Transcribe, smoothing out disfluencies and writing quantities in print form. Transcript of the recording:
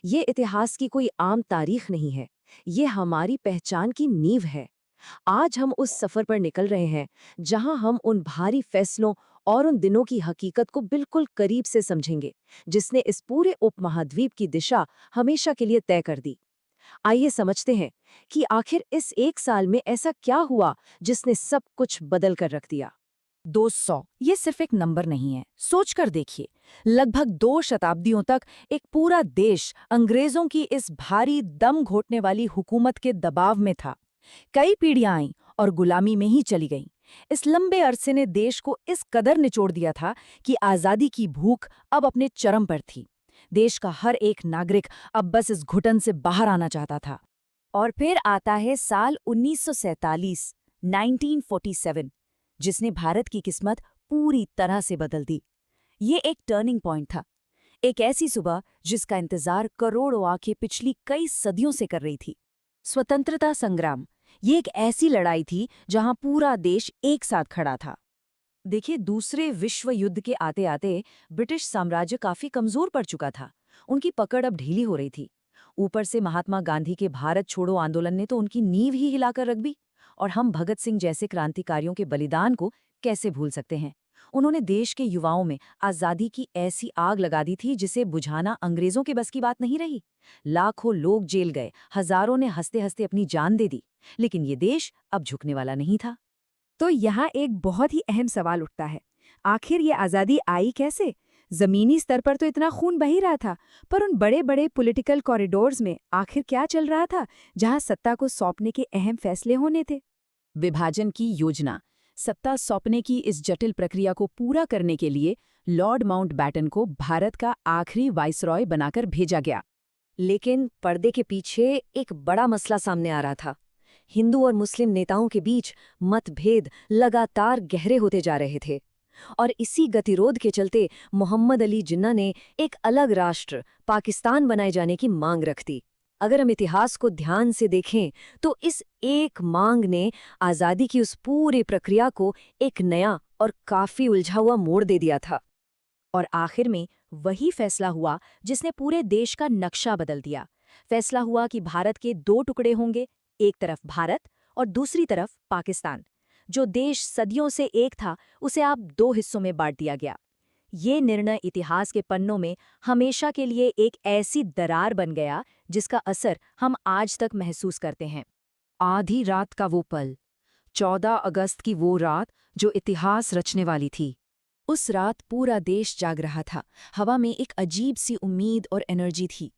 ये इतिहास की कोई आम तारीख नहीं है। ये हमारी पहचान की नींव है। आज हम उस सफर पर निकल रहे हैं जहां हम उन भारी फैसलों और उन दिनों की हकीकत को बिल्कुल करीब से समझेंगे, जिसने इस पूरे उपमहाद्वीप की दिशा हमेशा के लिए तय कर दी। आइए समझते हैं कि आखिर इस एक साल में ऐसा क्या हुआ जिसने सब कुछ बदल कर रख दिया। 200 ये सिर्फ एक नंबर नहीं है। सोचकर देखिए, लगभग 2 शताब्दियों तक एक पूरा देश अंग्रेजों की इस भारी दम घोटने वाली हुकूमत के दबाव में था। कई पीढ़ियां आईं और गुलामी में ही चली गईं। इस लंबे अरसे ने देश को इस कदर निचोड़ दिया था कि आज़ादी की भूख अब अपने चरम पर थी। देश का हर एक नागरिक अब बस इस घुटन से बाहर आना चाहता था। और फिर आता है साल 1947, 1947, जिसने भारत की किस्मत पूरी तरह से बदल दी। ये एक टर्निंग पॉइंट था, एक ऐसी सुबह जिसका इंतजार करोड़ों आंखें पिछली कई सदियों से कर रही थी। स्वतंत्रता संग्राम, ये एक ऐसी लड़ाई थी जहां पूरा देश एक साथ खड़ा था। देखिए, दूसरे विश्व युद्ध के आते आते ब्रिटिश साम्राज्य काफी कमजोर पड़ चुका था। उनकी पकड़ अब ढीली हो रही थी। ऊपर से महात्मा गांधी के भारत छोड़ो आंदोलन ने तो उनकी नींव ही हिलाकर रख दी। और हम भगत सिंह जैसे क्रांतिकारियों के बलिदान को कैसे भूल सकते हैं। उन्होंने देश के युवाओं में आजादी की ऐसी आग लगा दी थी जिसे बुझाना अंग्रेजों के बस की बात नहीं रही। लाखों लोग जेल गए, हजारों ने हंसते हंसते अपनी जान दे दी, लेकिन ये देश अब झुकने वाला नहीं था। तो यहाँ एक बहुत ही अहम सवाल उठता है, आखिर ये आज़ादी आई कैसे? जमीनी स्तर पर तो इतना खून बही रहा था, पर उन बड़े बड़े पॉलिटिकल कॉरिडोर्स में आखिर क्या चल रहा था, जहाँ सत्ता को सौंपने के अहम फैसले होने थे? विभाजन की योजना। सत्ता सौंपने की इस जटिल प्रक्रिया को पूरा करने के लिए लॉर्ड माउंटबैटन को भारत का आखिरी वाइसरॉय बनाकर भेजा गया। लेकिन पर्दे के पीछे एक बड़ा मसला सामने आ रहा था। हिंदू और मुस्लिम नेताओं के बीच मतभेद लगातार गहरे होते जा रहे थे। और इसी गतिरोध के चलते मोहम्मद अली जिन्ना ने एक अलग राष्ट्र पाकिस्तान बनाए जाने की मांग रख दी। अगर हम इतिहास को ध्यान से देखें तो इस एक मांग ने आज़ादी की उस पूरी प्रक्रिया को एक नया और काफी उलझा हुआ मोड़ दे दिया था। और आखिर में वही फैसला हुआ जिसने पूरे देश का नक्शा बदल दिया। फैसला हुआ कि भारत के दो टुकड़े होंगे, एक तरफ भारत और दूसरी तरफ पाकिस्तान। जो देश सदियों से एक था, उसे अब दो हिस्सों में बांट दिया गया। ये निर्णय इतिहास के पन्नों में हमेशा के लिए एक ऐसी दरार बन गया जिसका असर हम आज तक महसूस करते हैं। आधी रात का वो पल, 14 अगस्त की वो रात जो इतिहास रचने वाली थी। उस रात पूरा देश जाग रहा था। हवा में एक अजीब सी उम्मीद और एनर्जी थी।